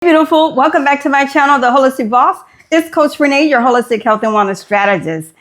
Beautiful. Welcome back to my channel, The Holistic Boss. It's Coach Renee, your holistic health and wellness strategist.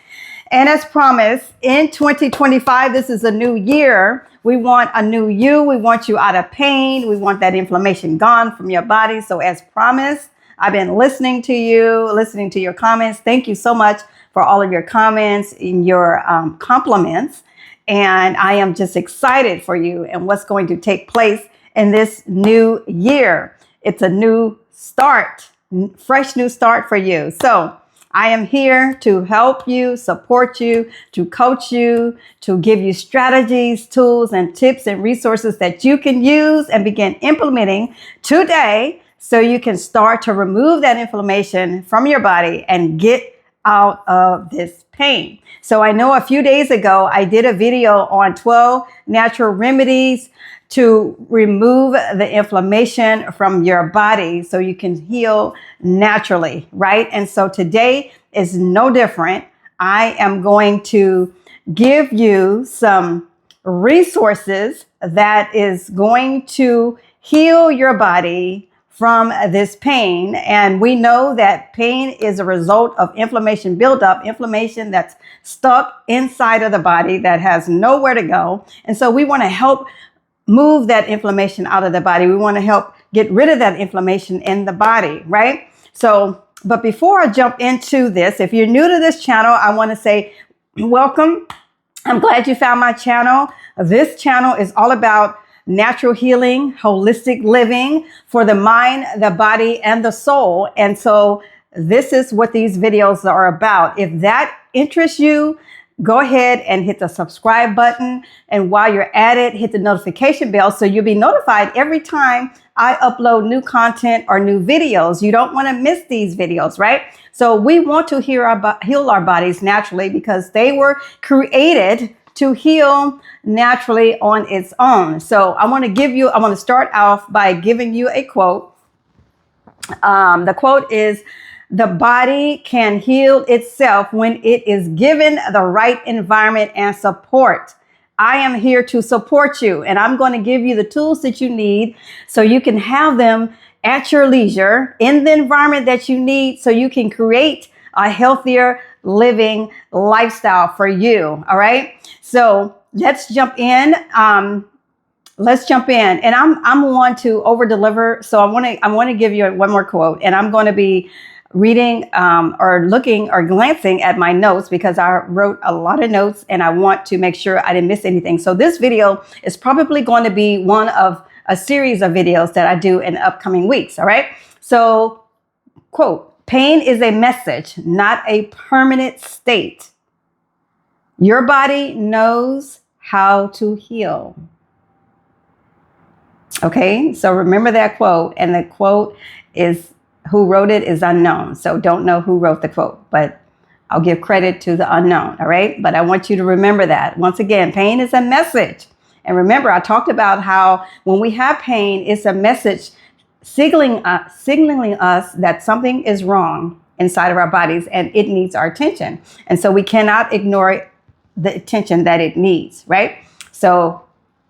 And as promised, in 2025, this is a new year. We want a new you. We want you out of pain. We want that inflammation gone from your body. So as promised, I've been listening to you, listening to your comments. Thank you so much for all of your comments and your compliments. And I am just excited for you and what's going to take place in this new year. It's a new start, fresh new start for you. So I am here to help you, support you, to coach you, to give you strategies, tools, and tips and resources that you can use and begin implementing today so you can start to remove that inflammation from your body and get out of this pain. So I know a few days ago, I did a video on 12 natural remedies to remove the inflammation from your body so you can heal naturally, right? And so today is no different. I am going to give you some resources that is going to heal your body from this pain. And we know that pain is a result of inflammation buildup, inflammation that's stuck inside of the body that has nowhere to go. And so we want to help move that inflammation out of the body. We want to help get rid of that inflammation in the body, right? So, but before I jump into this, if you're new to this channel, I want to say welcome. I'm glad you found my channel. This channel is all about natural healing, holistic living for the mind, the body, and the soul. And so this is what these videos are about. If that interests you, go ahead and hit the subscribe button. And while you're at it, hit the notification bell so you'll be notified every time I upload new content or new videos. You don't want to miss these videos, right? So we want to heal our bodies naturally because they were created to heal naturally on its own. So I want to start off by giving you a quote. The quote is, "The body can heal itself when it is given the right environment and support." I am here to support you, and I'm going to give you the tools that you need so you can have them at your leisure in the environment that you need so you can create a healthier living lifestyle for you. All right. So let's jump in. And I'm one to over deliver. So I want to give you one more quote, and I'm going to be reading or looking or glancing at my notes because I wrote a lot of notes and I want to make sure I didn't miss anything. So this video is probably going to be one of a series of videos that I do in upcoming weeks. All right. So quote, "Pain is a message, not a permanent state. Your body knows how to heal." Okay. So remember that quote, and the quote is, who wrote it is unknown. So don't know who wrote the quote, but I'll give credit to the unknown. All right. But I want you to remember that. Once again, pain is a message. And remember, I talked about how when we have pain, it's a message signaling us that something is wrong inside of our bodies and it needs our attention. And so we cannot ignore the attention that it needs. Right. So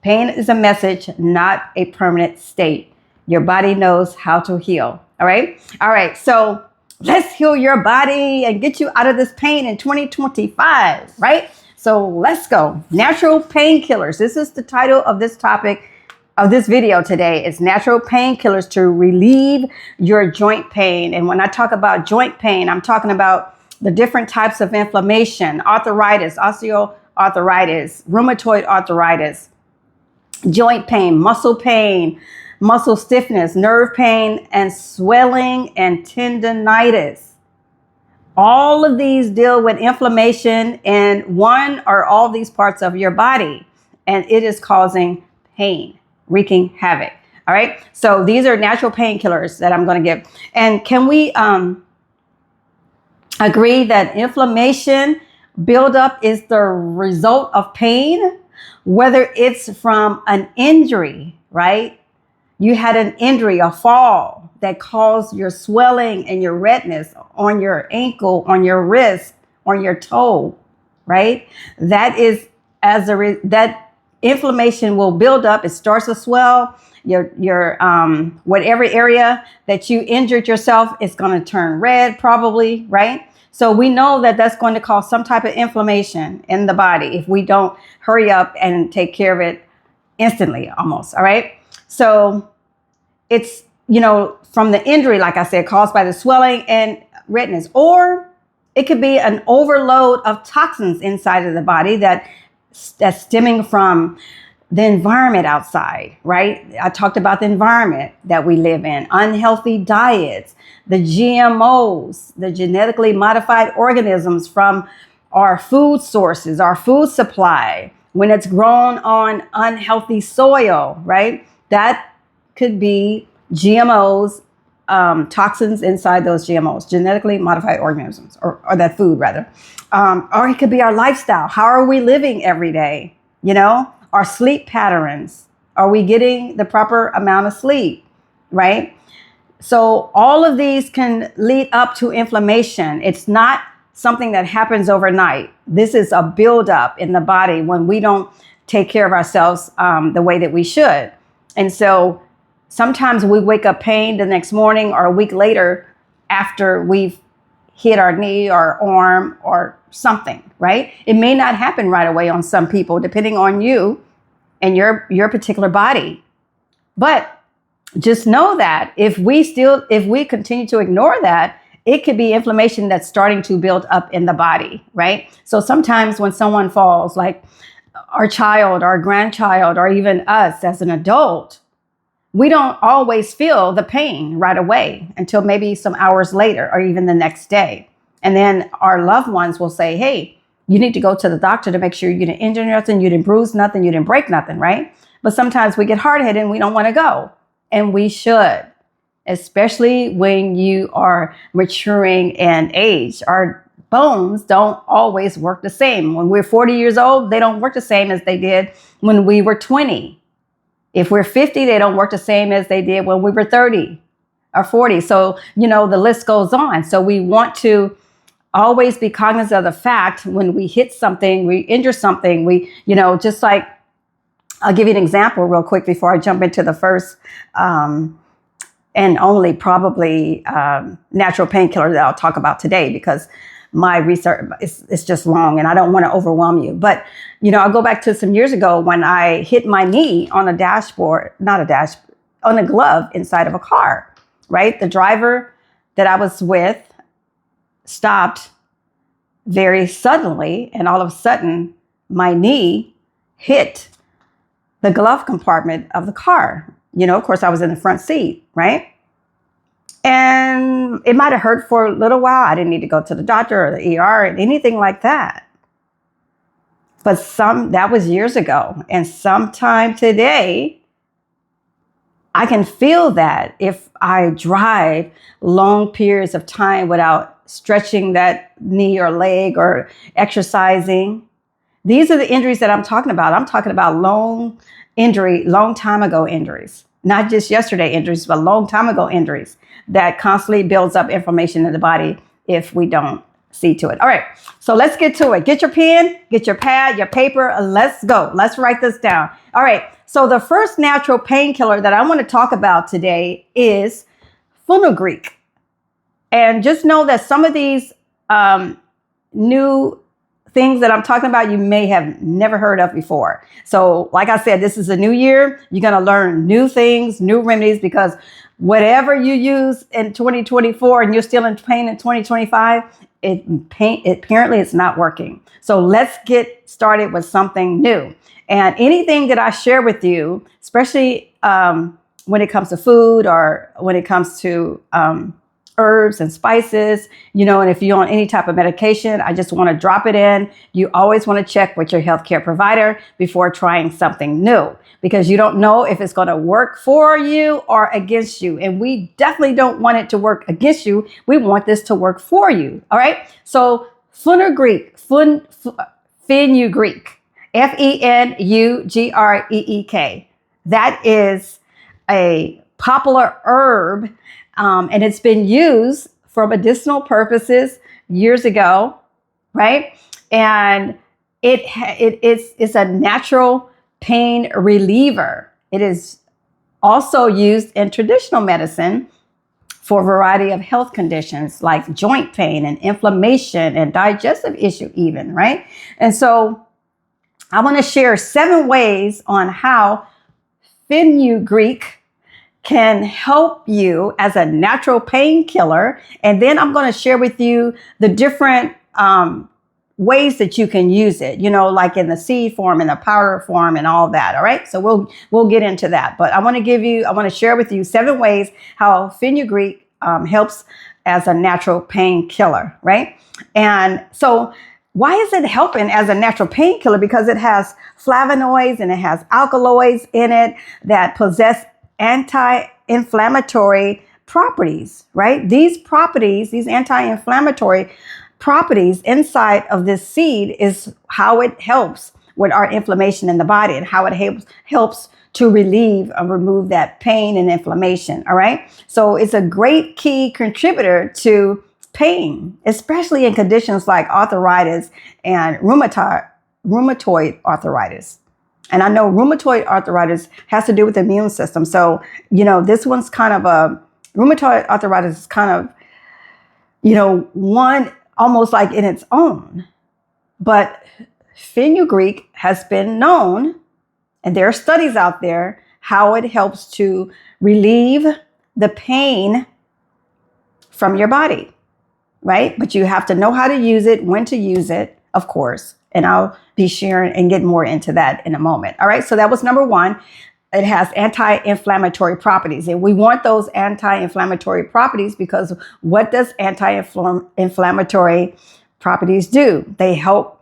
pain is a message, not a permanent state. Your body knows how to heal. All right. All right. So let's heal your body and get you out of this pain in 2025. Right. So let's go. Natural painkillers. This is the title of this topic of this video today. Is natural painkillers to relieve your joint pain. And when I talk about joint pain, I'm talking about the different types of inflammation, arthritis, osteoarthritis, rheumatoid arthritis, joint pain, muscle stiffness, nerve pain, and swelling and tendonitis. All of these deal with inflammation in one or all these parts of your body, and it is causing pain, wreaking havoc. All right. So these are natural painkillers that I'm going to give. And can we agree that inflammation buildup is the result of pain, whether it's from an injury, right? You had an injury, a fall that caused your swelling and your redness on your ankle, on your wrist, on your toe, right? That is that inflammation will build up. It starts to swell. Your whatever area that you injured yourself is going to turn red, probably, right? So we know that that's going to cause some type of inflammation in the body if we don't hurry up and take care of it instantly, almost. All right. So it's, from the injury, like I said, caused by the swelling and redness, or it could be an overload of toxins inside of the body that's stemming from the environment outside, right? I talked about the environment that we live in, unhealthy diets, the GMOs, the genetically modified organisms from our food sources, our food supply, when it's grown on unhealthy soil, right? That could be GMOs, toxins inside those GMOs, genetically modified organisms, or that food rather. Or it could be our lifestyle. How are we living every day? Our sleep patterns. Are we getting the proper amount of sleep, right? So all of these can lead up to inflammation. It's not something that happens overnight. This is a buildup in the body when we don't take care of ourselves the way that we should. And so sometimes we wake up pained the next morning or a week later after we've hit our knee or arm or something, right? It may not happen right away on some people, depending on you and your particular body. But just know that if we continue to ignore that, it could be inflammation that's starting to build up in the body, right? So sometimes when someone falls, like our child, our grandchild, or even us as an adult, we don't always feel the pain right away until maybe some hours later or even the next day. And then our loved ones will say, hey, you need to go to the doctor to make sure you didn't injure nothing, you didn't bruise nothing, you didn't break nothing, right? But sometimes we get hard-headed and we don't want to go. And we should, especially when you are maturing in age. Our bones don't always work the same. When we're 40 years old, they don't work the same as they did when we were 20. If we're 50, they don't work the same as they did when we were 30 or 40. So, the list goes on. So we want to always be cognizant of the fact when we hit something, we injure something, just like, I'll give you an example real quick before I jump into the first and only probably natural painkiller that I'll talk about today, because my research is just long and I don't want to overwhelm you. But, I'll go back to some years ago when I hit my knee on a on a glove inside of a car, right? The driver that I was with stopped very suddenly, and all of a sudden my knee hit the glove compartment of the car. Of course, I was in the front seat, right? And it might have hurt for a little while. I didn't need to go to the doctor or the ER or anything like that. But that was years ago. And sometime today, I can feel that if I drive long periods of time without stretching that knee or leg or exercising. These are the injuries that I'm talking about. I'm talking about long time ago injuries, not just yesterday injuries, but long time ago injuries that constantly builds up inflammation in the body if we don't see to it. All right, so let's get to it. Get your pen, get your pad, your paper. Let's go. Let's write this down. All right, so the first natural painkiller that I want to talk about today is fenugreek. And just know that some of these new things that I'm talking about, you may have never heard of before. So like I said, this is a new year. You're going to learn new things, new remedies, because whatever you use in 2024 and you're still in pain in 2025, apparently it's not working. So let's get started with something new. And anything that I share with you, especially when it comes to food or when it comes to herbs and spices, and if you're on any type of medication, I just want to drop it in. You always want to check with your healthcare provider before trying something new, because you don't know if it's going to work for you or against you. And we definitely don't want it to work against you. We want this to work for you. All right. So fenugreek, Fenugreek, that is a popular herb. And it's been used for medicinal purposes years ago, right? And it's a natural pain reliever. It is also used in traditional medicine for a variety of health conditions like joint pain and inflammation and digestive issue even, right? And so I want to share 7 ways on how fenugreek can help you as a natural painkiller. And then I'm going to share with you the different ways that you can use it, like in the seed form and the powder form and all that. All right. So we'll get into that. But I want to share with you 7 ways how fenugreek helps as a natural painkiller. Right. And so why is it helping as a natural painkiller? Because it has flavonoids and it has alkaloids in it that possess anti-inflammatory properties, right? These anti-inflammatory properties inside of this seed is how it helps with our inflammation in the body and how it helps to relieve and remove that pain and inflammation, all right? So it's a great key contributor to pain, especially in conditions like arthritis and rheumatoid arthritis. And I know rheumatoid arthritis has to do with the immune system. So, this one's kind of rheumatoid arthritis is kind of, one almost like in its own. But fenugreek has been known, and there are studies out there, how it helps to relieve the pain from your body, right? But you have to know how to use it, when to use it, of course. And I'll be sharing and get more into that in a moment. All right. So that was number 1. It has anti-inflammatory properties. And we want those anti-inflammatory properties because what does anti-inflammatory properties do? They help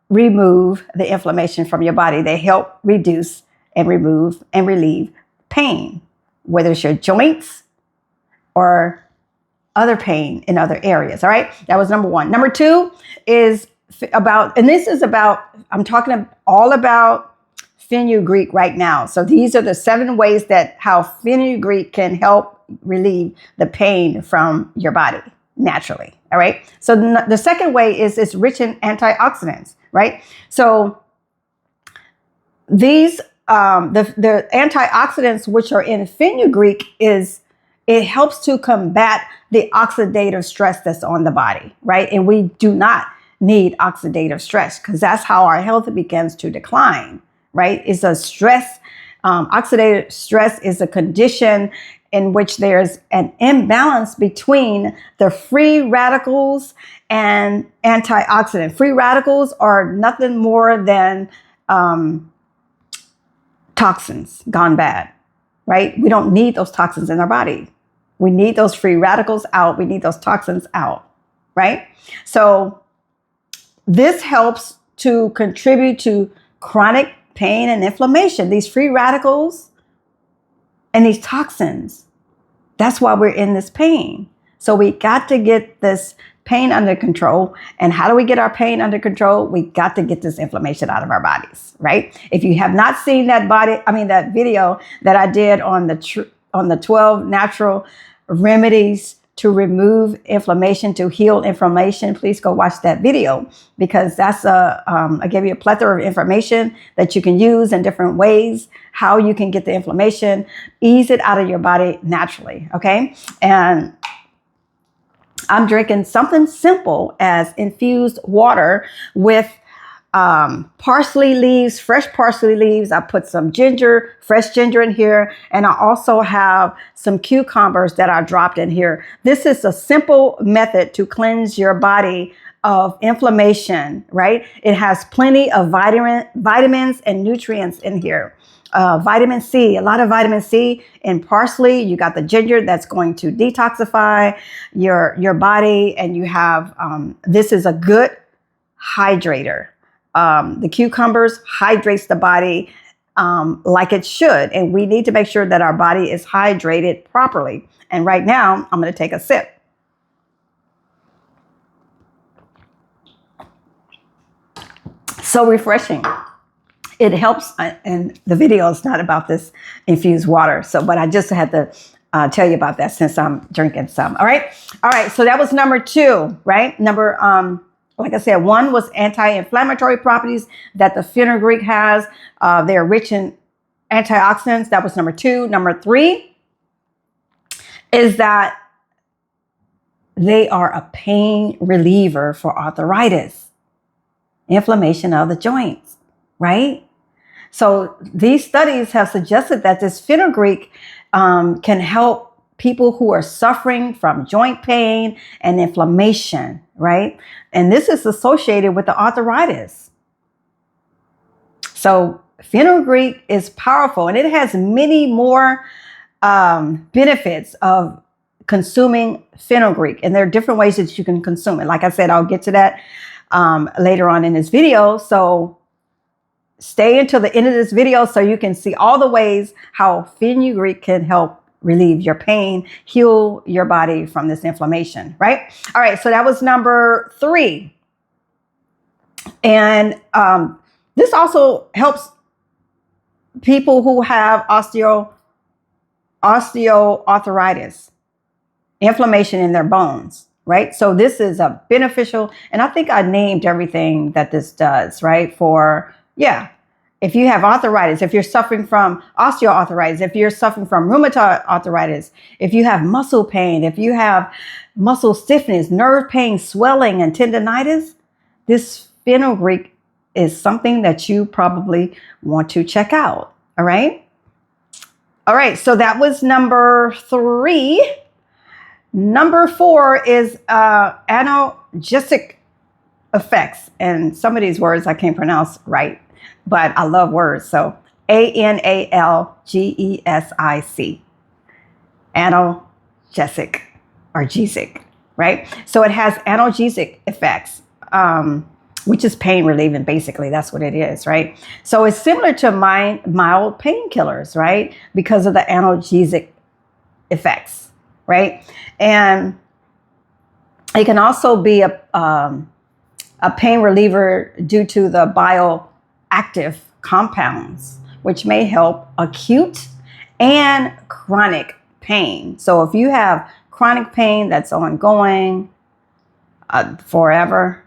remove the inflammation from your body. They help reduce and remove and relieve pain, whether it's your joints or other pain in other areas. All right. That was number 1. Number 2 is I'm talking all about fenugreek right now. So these are the 7 ways that how fenugreek can help relieve the pain from your body naturally. All right. So the second way is it's rich in antioxidants, right? So these, the antioxidants which are in fenugreek it helps to combat the oxidative stress that's on the body, right? And we do not need oxidative stress because that's how our health begins to decline, right? It's a stress. Oxidative stress is a condition in which there's an imbalance between the free radicals and antioxidant. Free radicals are nothing more than toxins gone bad, right? We don't need those toxins in our body. We need those free radicals out. We need those toxins out, right? So this helps to contribute to chronic pain and inflammation. These free radicals and these toxins, that's why we're in this pain. So we got to get this pain under control. And how do we get our pain under control? We got to get this inflammation out of our bodies, right? If you have not seen that video that I did on the 12 natural remedies to remove inflammation, to heal inflammation, please go watch that video because that's I gave you a plethora of information that you can use in different ways, how you can get the inflammation, ease it out of your body naturally. Okay. And I'm drinking something simple as infused water with parsley leaves, fresh parsley leaves. I put some ginger, fresh ginger in here. And I also have some cucumbers that I dropped in here. This is a simple method to cleanse your body of inflammation, right? It has plenty of vitamins and nutrients in here. Vitamin C, a lot of vitamin C in parsley. You got the ginger that's going to detoxify your body. And you have, this is a good hydrator. The cucumbers hydrates the body like it should. And we need to make sure that our body is hydrated properly. And right now, I'm going to take a sip. So refreshing. It helps. And the video is not about this infused water. But I just had to tell you about that since I'm drinking some. All right. So that was number 2, right? like I said, one was anti-inflammatory properties that the fenugreek has. They're rich in antioxidants. That was number 2. Number 3 is that they are a pain reliever for arthritis, inflammation of the joints, right? So these studies have suggested that this fenugreek can help people who are suffering from joint pain and inflammation, right? And this is associated with the arthritis. So fenugreek is powerful, and it has many more benefits of consuming fenugreek. And there are different ways that you can consume it. Like I said, I'll get to that later on in this video. So stay until the end of this video so you can see all the ways how fenugreek can help relieve your pain, heal your body from this inflammation, right? All right, so that was number 3. And this also helps people who have osteoarthritis, inflammation in their bones, right? So this is a beneficial, and I think I named everything that this does, right? If you have arthritis, if you're suffering from osteoarthritis, if you're suffering from rheumatoid arthritis, if you have muscle pain, if you have muscle stiffness, nerve pain, swelling, and tendonitis, this fenugreek is something that you probably want to check out. All right. All right. So that was number 3. Number 4 is analgesic effects. And some of these words I can't pronounce right, but I love words. So analgesic, analgesic or gesic, right? So it has analgesic effects, which is pain relieving. Basically, that's what it is, right? So it's similar to mild painkillers, right? Because of the analgesic effects, right? And it can also be a pain reliever due to the bioactive compounds, which may help acute and chronic pain. So if you have chronic pain that's ongoing forever,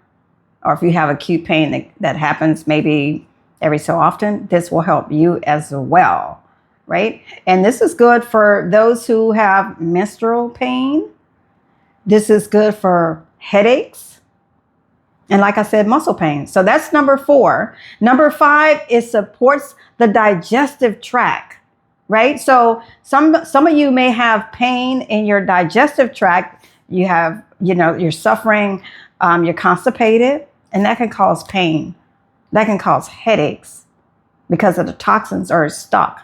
or if you have acute pain that happens maybe every so often, this will help you as well, right? And this is good for those who have menstrual pain. This is good for headaches. And like I said, muscle pain. So that's number 4. Number 5, it supports the digestive tract, right? So some of you may have pain in your digestive tract. You have, you're suffering, you're constipated, and that can cause pain. That can cause headaches because of the toxins are stuck,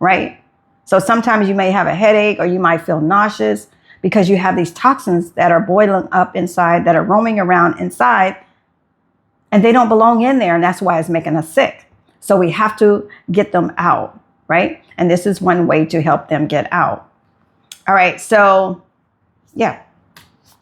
right? So sometimes you may have a headache or you might feel nauseous because you have these toxins that are boiling up inside, that are roaming around inside, and they don't belong in there. And that's why it's making us sick. So we have to get them out, right? And this is one way to help them get out. All right. So yeah,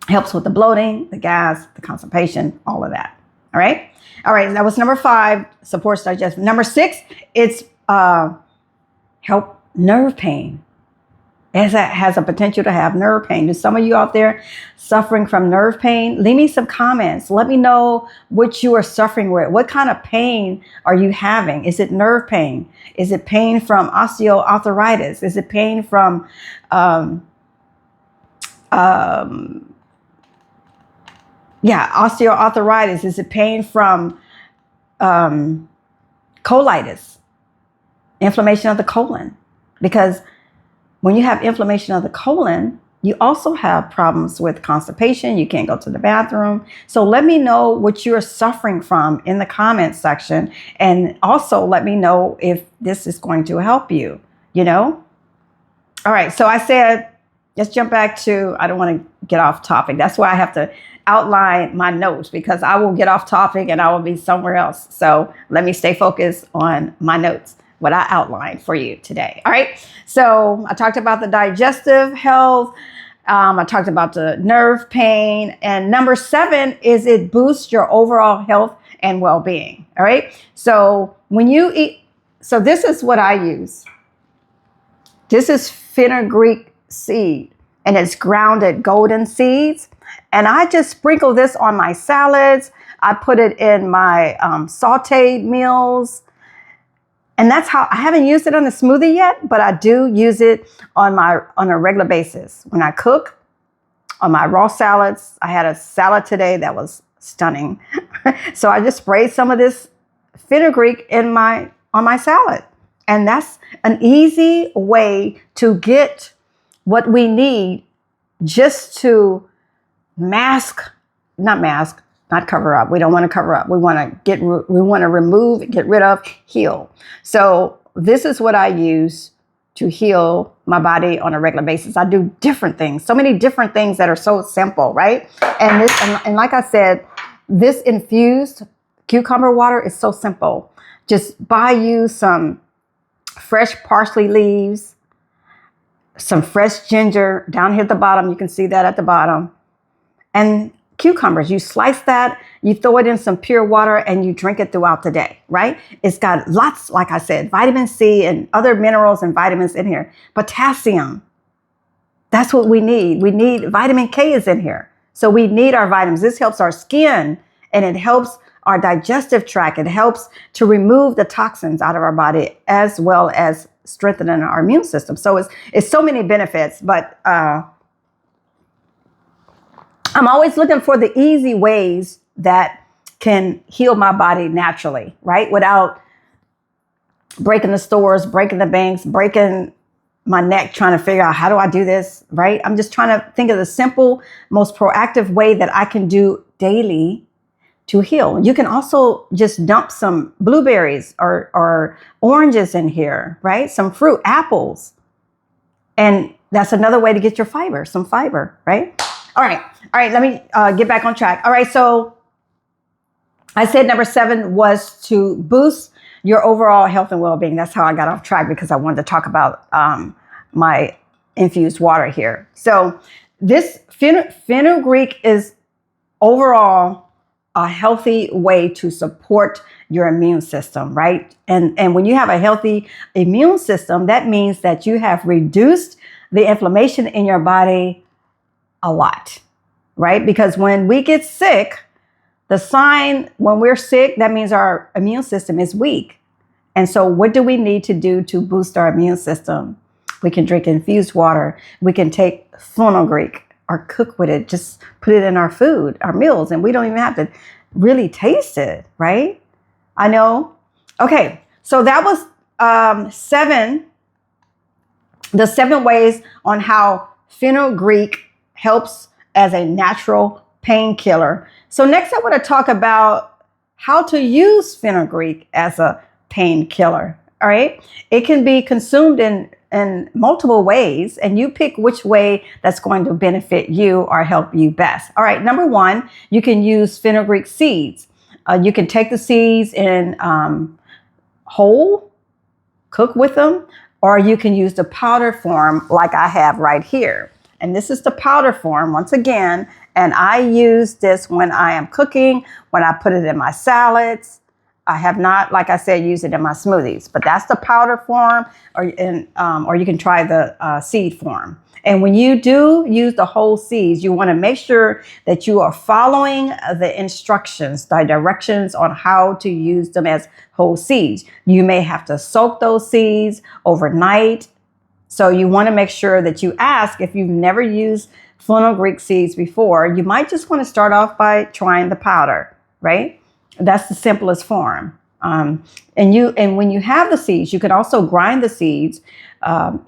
helps with the bloating, the gas, the constipation, all of that. All right. All right. That was number 5, supports digestion. Number 6, it's help nerve pain. It has a potential to have nerve pain. Do some of you out there suffering from nerve pain? Leave me some comments. Let me know what you are suffering with. What kind of pain are you having? Is it nerve pain? Is it pain from osteoarthritis? Is it pain from osteoarthritis? Is it pain from colitis, inflammation of the colon? Because when you have inflammation of the colon, you also have problems with constipation. You can't go to the bathroom. So let me know what you're suffering from in the comments section. And also let me know if this is going to help you, All right. So I said, let's jump back to, I don't want to get off topic. That's why I have to outline my notes, because I will get off topic and I will be somewhere else. So let me stay focused on my notes, what I outlined for you today. All right. So I talked about the digestive health. I talked about the nerve pain. And number 7 is it boosts your overall health and well-being. All right. So when you eat, so this is what I use. This is fenugreek seed, and it's grounded golden seeds. And I just sprinkle this on my salads. I put it in my sauteed meals. And that's how, I haven't used it on a smoothie yet, but I do use it on a regular basis. When I cook, on my raw salads, I had a salad today that was stunning. So I just sprayed some of this fenugreek on my salad. And that's an easy way to get what we need just to not cover up. We don't want to cover up. We want to remove, get rid of, heal. So this is what I use to heal my body on a regular basis. I do different things, so many different things that are so simple, right? And like I said, this infused cucumber water is so simple. Just buy you some fresh parsley leaves, some fresh ginger down here at the bottom. You can see that at the bottom. And cucumbers, you slice that, you throw it in some pure water, and you drink it throughout the day, right? It's got lots, like I said, vitamin C and other minerals and vitamins in here. Potassium, that's what we need. We need, vitamin K is in here. So we need our vitamins. This helps our skin, and it helps our digestive tract. It helps to remove the toxins out of our body, as well as strengthening our immune system. So it's so many benefits, but I'm always looking for the easy ways that can heal my body naturally, right? Without breaking the stores, breaking the banks, breaking my neck, trying to figure out how do I do this, right? I'm just trying to think of the simple, most proactive way that I can do daily to heal. You can also just dump some blueberries or oranges in here, right? Some fruit, apples. And that's another way to get your fiber, some fiber, right? All right, let me get back on track. All right, so I said number 7 was to boost your overall health and well-being. That's how I got off track, because I wanted to talk about my infused water here. So this fenugreek is overall a healthy way to support your immune system, right? And when you have a healthy immune system, that means that you have reduced the inflammation in your body a lot, right? Because when we get sick, the sign when we're sick, that means our immune system is weak. And so what do we need to do to boost our immune system? We can drink infused water. We can take fenugreek or cook with it. Just put it in our food, our meals, and we don't even have to really taste it, right? I know. Okay, so that was the 7 ways on how fenugreek helps as a natural painkiller. So next I want to talk about how to use fenugreek as a painkiller. All right. It can be consumed in multiple ways, and you pick which way that's going to benefit you or help you best. All right. Number 1, you can use fenugreek seeds. You can take the seeds in whole, cook with them, or you can use the powder form like I have right here. And this is the powder form once again. And I use this when I am cooking, when I put it in my salads. I have not, like I said, used it in my smoothies, but that's the powder form, or you can try the seed form. And when you do use the whole seeds, you want to make sure that you are following the instructions, the directions on how to use them as whole seeds. You may have to soak those seeds overnight. So you want to make sure that you ask, if you've never used fenugreek seeds before, you might just want to start off by trying the powder, right? That's the simplest form. And when you have the seeds, you can also grind the seeds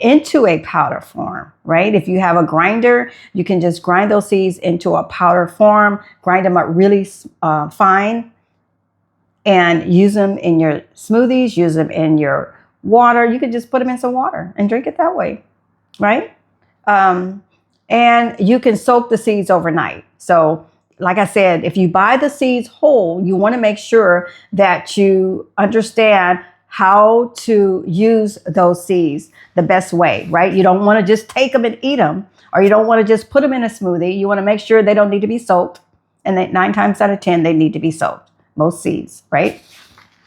into a powder form, right? If you have a grinder, you can just grind those seeds into a powder form, grind them up really fine, and use them in your smoothies, use them in your water. You could just put them in some water and drink it that way, right? And you can soak the seeds overnight. So like I said, if you buy the seeds whole, you want to make sure that you understand how to use those seeds the best way, right? You don't want to just take them and eat them, or you don't want to just put them in a smoothie. You want to make sure they don't need to be soaked. And that 9 times out of 10, they need to be soaked, most seeds, right?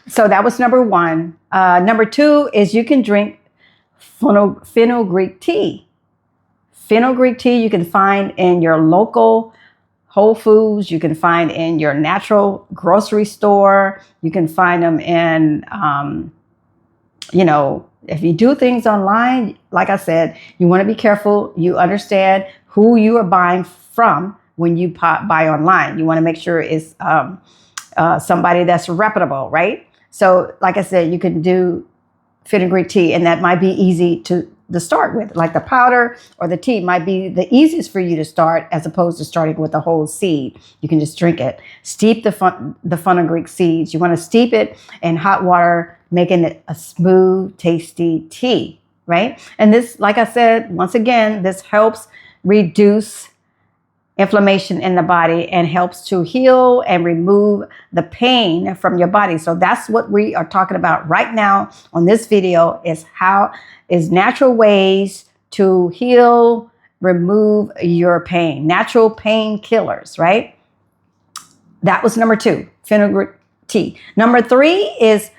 So that was number 1. Number 2 is you can drink fenugreek tea. Fenugreek tea you can find in your local Whole Foods. You can find in your natural grocery store. You can find them in, if you do things online, like I said, you want to be careful. You understand who you are buying from when you buy online. You want to make sure it's somebody that's reputable, right? So like I said, you can do fenugreek tea, and that might be easy to start with. Like the powder or the tea might be the easiest for you to start, as opposed to starting with the whole seed. You can just drink it. Steep the fenugreek seeds. You want to steep it in hot water, making it a smooth, tasty tea, right? And this, like I said, once again, this helps reduce inflammation in the body and helps to heal and remove the pain from your body. So that's what we are talking about right now on this video, is natural ways to heal, remove your pain, natural painkillers, right? That was number 2, fenugreek tea. Number 3 is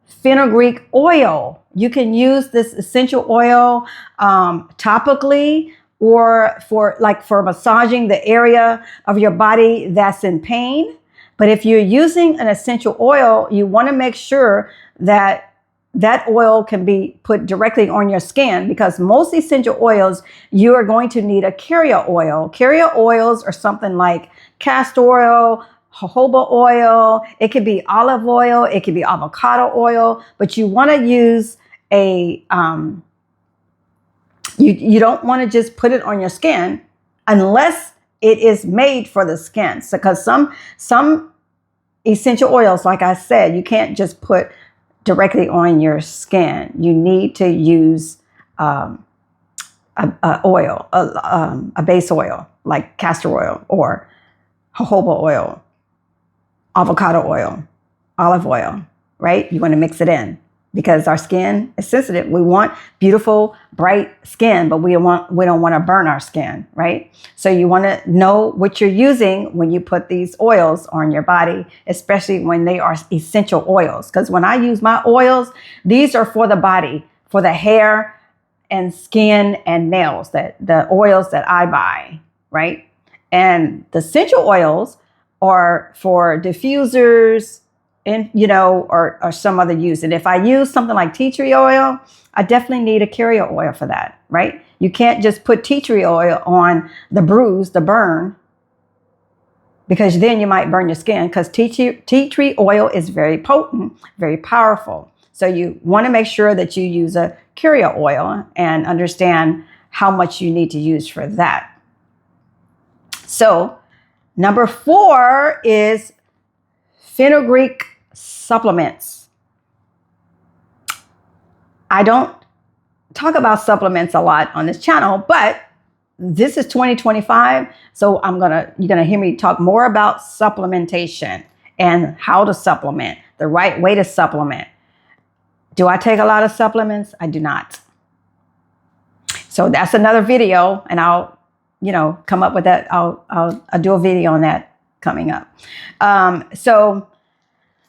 fenugreek oil. You can use this essential oil topically, or for massaging the area of your body that's in pain. But if you're using an essential oil, you want to make sure that that oil can be put directly on your skin, because most essential oils, you are going to need a carrier oil. Carrier oils are something like castor oil, jojoba oil. It could be olive oil. It could be avocado oil. But you want to use a You don't want to just put it on your skin unless it is made for the skin. So, because some essential oils, like I said, you can't just put directly on your skin. You need to use a base oil like castor oil or jojoba oil, avocado oil, olive oil, right? You want to mix it in, because our skin is sensitive. We want beautiful, bright skin, but we don't want to burn our skin, right? So you want to know what you're using when you put these oils on your body, especially when they are essential oils. Because when I use my oils, these are for the body, for the hair and skin and nails, the oils that I buy, right? And the essential oils are for diffusers, and or some other use. And if I use something like tea tree oil, I definitely need a carrier oil for that, right? You can't just put tea tree oil on the bruise, the burn, because then you might burn your skin, because tea tree oil is very potent, very powerful. So you want to make sure that you use a carrier oil and understand how much you need to use for that. So number 4 is fenugreek supplements. I don't talk about supplements a lot on this channel, but this is 2025, so you're gonna hear me talk more about supplementation and how to supplement, the right way to supplement. Do I take a lot of supplements? I do not. So that's another video, and I'll come up with that. I'll do a video on that coming up. So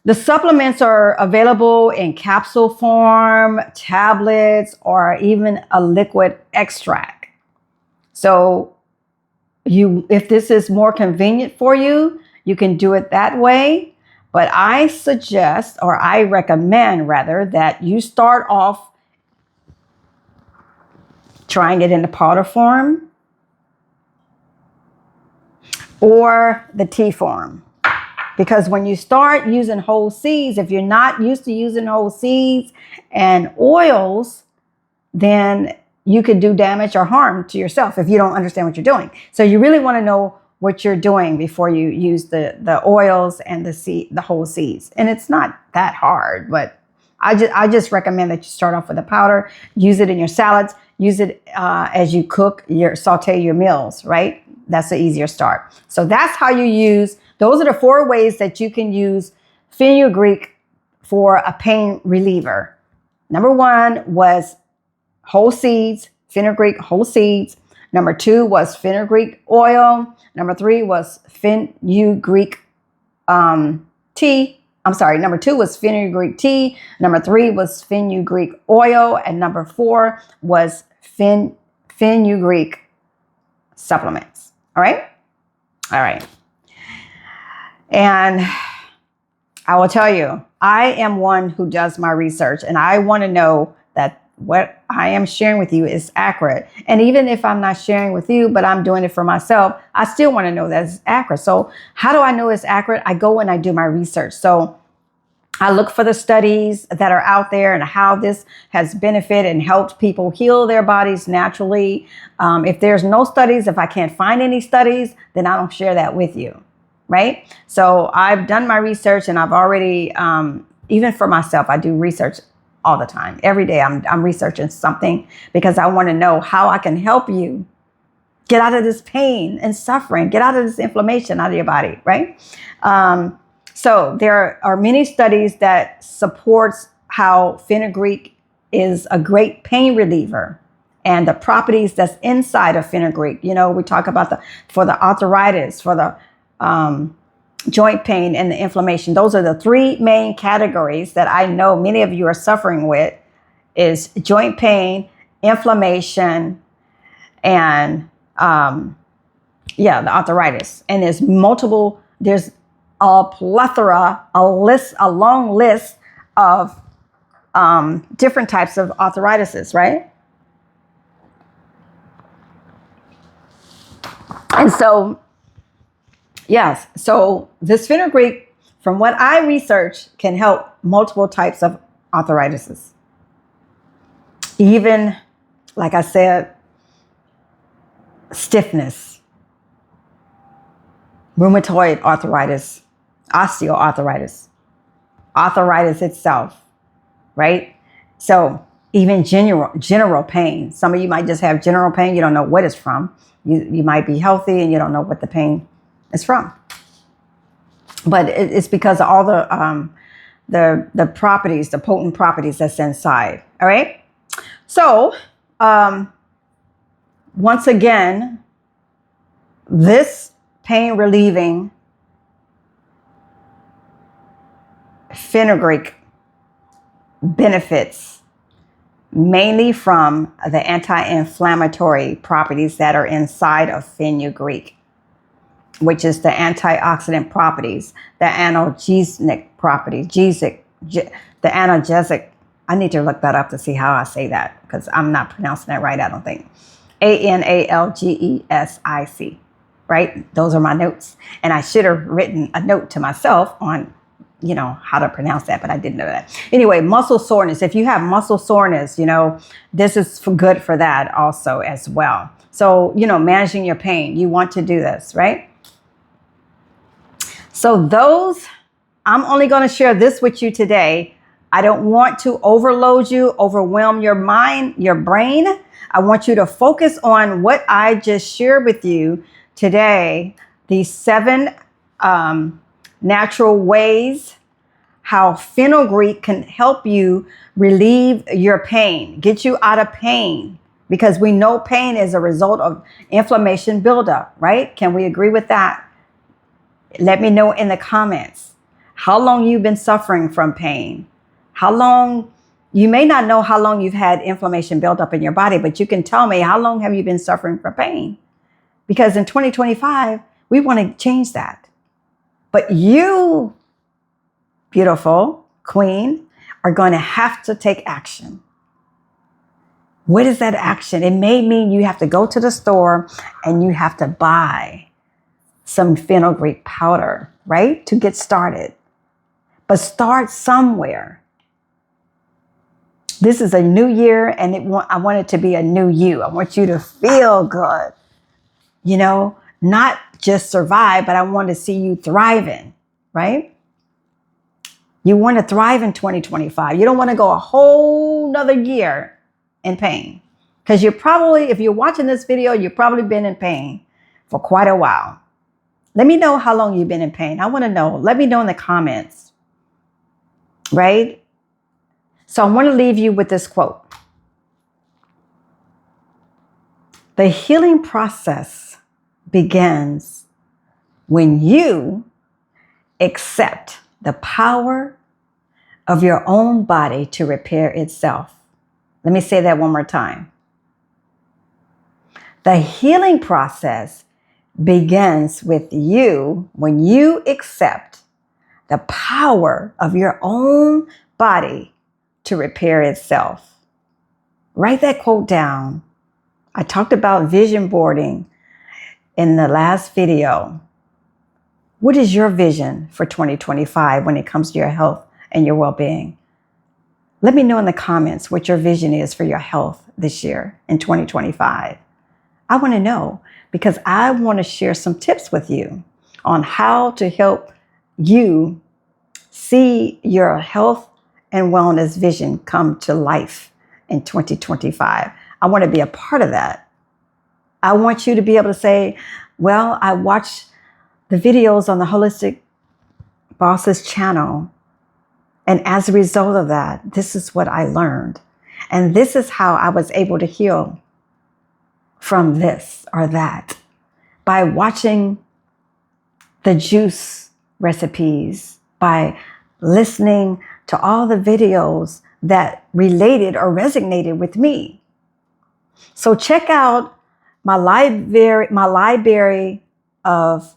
the supplements are available in capsule form, tablets, or even a liquid extract. So if this is more convenient for you, you can do it that way. But I suggest, or I recommend rather, that you start off trying it in the powder form or the tea form. Because when you start using whole seeds, if you're not used to using whole seeds and oils, then you could do damage or harm to yourself if you don't understand what you're doing. So you really want to know what you're doing before you use the oils and the whole seeds. And it's not that hard, but I just recommend that you start off with the powder, use it in your salads, use it as you saute your meals, right? That's the easier start. So that's how you use. Those are the 4 ways that you can use fenugreek for a pain reliever. Number 1 was whole seeds, fenugreek whole seeds. Number 2 was fenugreek oil. Number 3 was fenugreek tea. I'm sorry, number 2 was fenugreek tea. Number 3 was fenugreek oil. And number 4 was fenugreek supplements. All right? All right. And I will tell you, I am one who does my research, and I want to know that what I am sharing with you is accurate. And even if I'm not sharing with you, but I'm doing it for myself, I still want to know that it's accurate. So how do I know it's accurate? I go and I do my research. So I look for the studies that are out there and how this has benefited and helped people heal their bodies naturally. If there's no studies, if I can't find any studies, then I don't share that with you. Right? So I've done my research, and I've already, even for myself, I do research all the time. Every day I'm researching something because I want to know how I can help you get out of this pain and suffering, get out of this inflammation out of your body, right? So there are many studies that supports how fenugreek is a great pain reliever and the properties that's inside of fenugreek. You know, we talk about for the arthritis, for the joint pain and the inflammation. Those are the three main categories that I know many of you are suffering with, is joint pain, inflammation, and the arthritis. And there's a plethora, a long list of different types of arthritis, right? And so, yes, so this fenugreek, from what I researched, can help multiple types of arthritis. Even, like I said, stiffness, rheumatoid arthritis, osteoarthritis, arthritis itself, right? So even general pain. Some of you might just have general pain. You don't know what it's from. You might be healthy and you don't know what the pain is from. But it's because of all the properties, the potent properties that's inside. All right. So once again, this pain relieving fenugreek benefits mainly from the anti-inflammatory properties that are inside of fenugreek, which is the antioxidant properties, the analgesic properties, the analgesic. I need to look that up to see how I say that, because I'm not pronouncing that right, I don't think. analgesic, right? Those are my notes. And I should have written a note to myself on, how to pronounce that, but I didn't know that. Anyway, muscle soreness. If you have muscle soreness, this is good for that also as well. So, managing your pain, you want to do this, right? So I'm only going to share this with you today. I don't want to overload you, overwhelm your mind, your brain. I want you to focus on what I just shared with you today. These 7 natural ways how fenugreek can help you relieve your pain, get you out of pain, because we know pain is a result of inflammation buildup, right? Can we agree with that? Let me know in the comments how long you've been suffering from pain. How long, you may not know how long you've had inflammation buildup in your body, but you can tell me how long have you been suffering from pain? Because in 2025, we want to change that. But you, beautiful queen, are going to have to take action. What is that action? It may mean you have to go to the store and you have to buy some fenugreek powder, right? To get started. But start somewhere. This is a new year, and I want it to be a new you. I want you to feel good. Not just survive, but I want to see you thriving, right? You want to thrive in 2025. You don't want to go a whole nother year in pain. Because if you're watching this video, you've probably been in pain for quite a while. Let me know how long you've been in pain. I want to know. Let me know in the comments, right? So I want to leave you with this quote. The healing process begins when you accept the power of your own body to repair itself. Let me say that one more time. The healing process begins with you when you accept the power of your own body to repair itself. Write that quote down. I talked about vision boarding in the last video. What is your vision for 2025 when it comes to your health and your well-being? Let me know in the comments what your vision is for your health this year in 2025. I want to know because I want to share some tips with you on how to help you see your health and wellness vision come to life in 2025. I want to be a part of that. I want you to be able to say, well, I watched the videos on the Holistic Boss's channel, and as a result of that, this is what I learned. And this is how I was able to heal from this or that by watching the juice recipes, by listening to all the videos that related or resonated with me. So check out my library of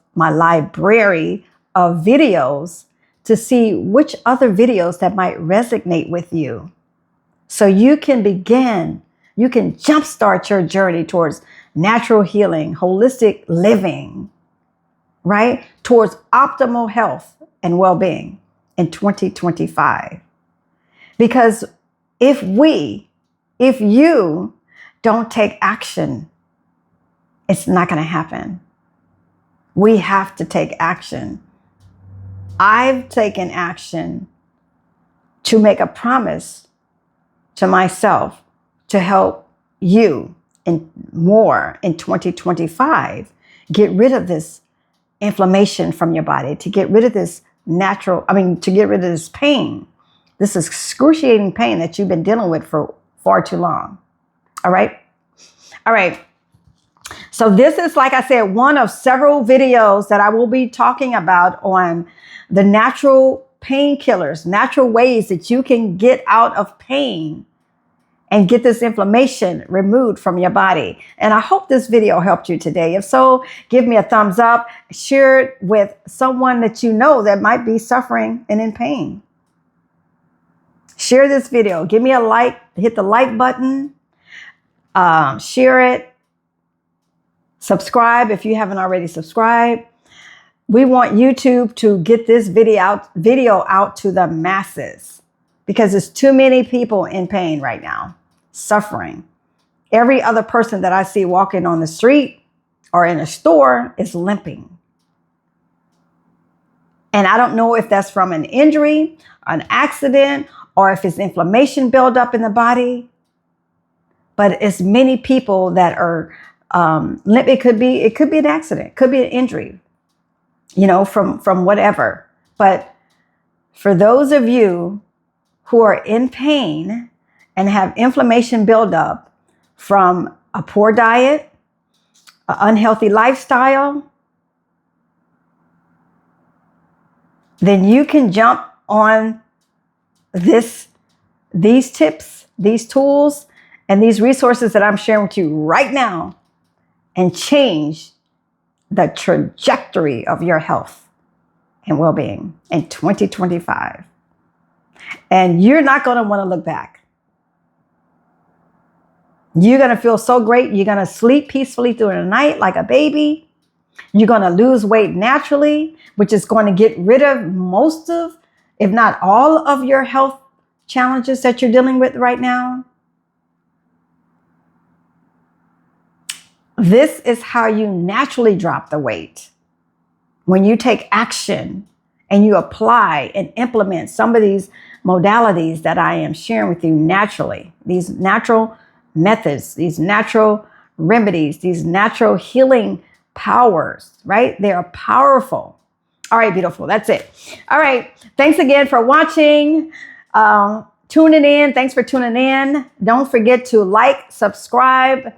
videos to see which other videos that might resonate with you. So you can jumpstart your journey towards natural healing, holistic living, right? Towards optimal health and well-being in 2025. Because if you don't take action, it's not going to happen. We have to take action. I've taken action to make a promise to myself to help you in 2025. Get rid of this inflammation from your body, to get rid of this to get rid of this pain, this excruciating pain that you've been dealing with for far too long. All right. So this is, like I said, one of several videos that I will be talking about on the natural painkillers, natural ways that you can get out of pain and get this inflammation removed from your body. And I hope this video helped you today. If so, give me a thumbs up, share it with someone that you know that might be suffering and in pain. Share this video, give me a like, hit the like button, share it, subscribe if you haven't already subscribed. We want YouTube to get this video out to the masses because there's too many people in pain right now, suffering. Every other person that I see walking on the street or in a store is limping. And I don't know if that's from an injury, an accident, or if it's inflammation buildup in the body. But it's many people that are limp. It could be an accident, it could be an injury, from whatever. But for those of you who are in pain and have inflammation buildup from a poor diet, an unhealthy lifestyle, then you can jump on these tips, these tools, and these resources that I'm sharing with you right now and change the trajectory of your health and well-being in 2025. And you're not going to want to look back. You're going to feel so great. You're going to sleep peacefully through the night like a baby. You're going to lose weight naturally, which is going to get rid of most of, if not all of your health challenges that you're dealing with right now. This is how you naturally drop the weight. When you take action and you apply and implement some of these modalities that I am sharing with you naturally, these natural methods, these natural remedies, these natural healing powers, right? They are powerful. All right, beautiful. That's it. All right. Thanks again for watching, tuning in. Thanks for tuning in. Don't forget to like, subscribe,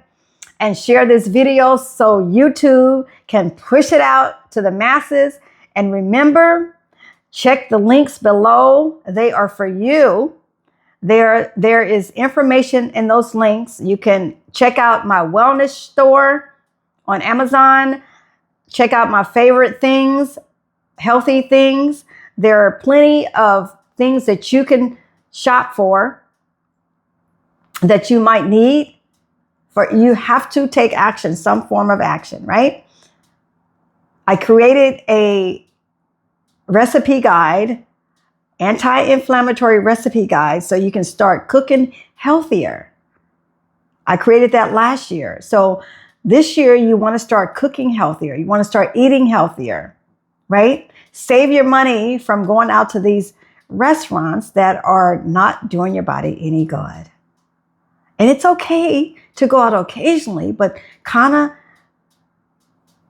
and share this video so YouTube can push it out to the masses. And remember, check the links below. They are for you. There is information in those links. You can check out my wellness store on Amazon. check out my favorite things, healthy things. There are plenty of things that you can shop for that you might need. You have to take action, some form of action, right? I created a recipe guide, anti-inflammatory recipe guide, so you can start cooking healthier. I created that last year. So this year you want to start cooking healthier. You want to start eating healthier, right? Save your money from going out to these restaurants that are not doing your body any good. And it's okay to go out occasionally, but kind of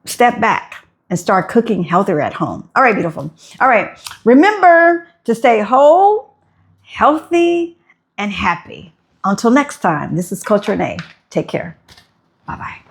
step back and start cooking healthier at home. All right, beautiful. All right. Remember to stay whole, healthy, and happy. Until next time, this is Coach Renee. Take care. Bye-bye.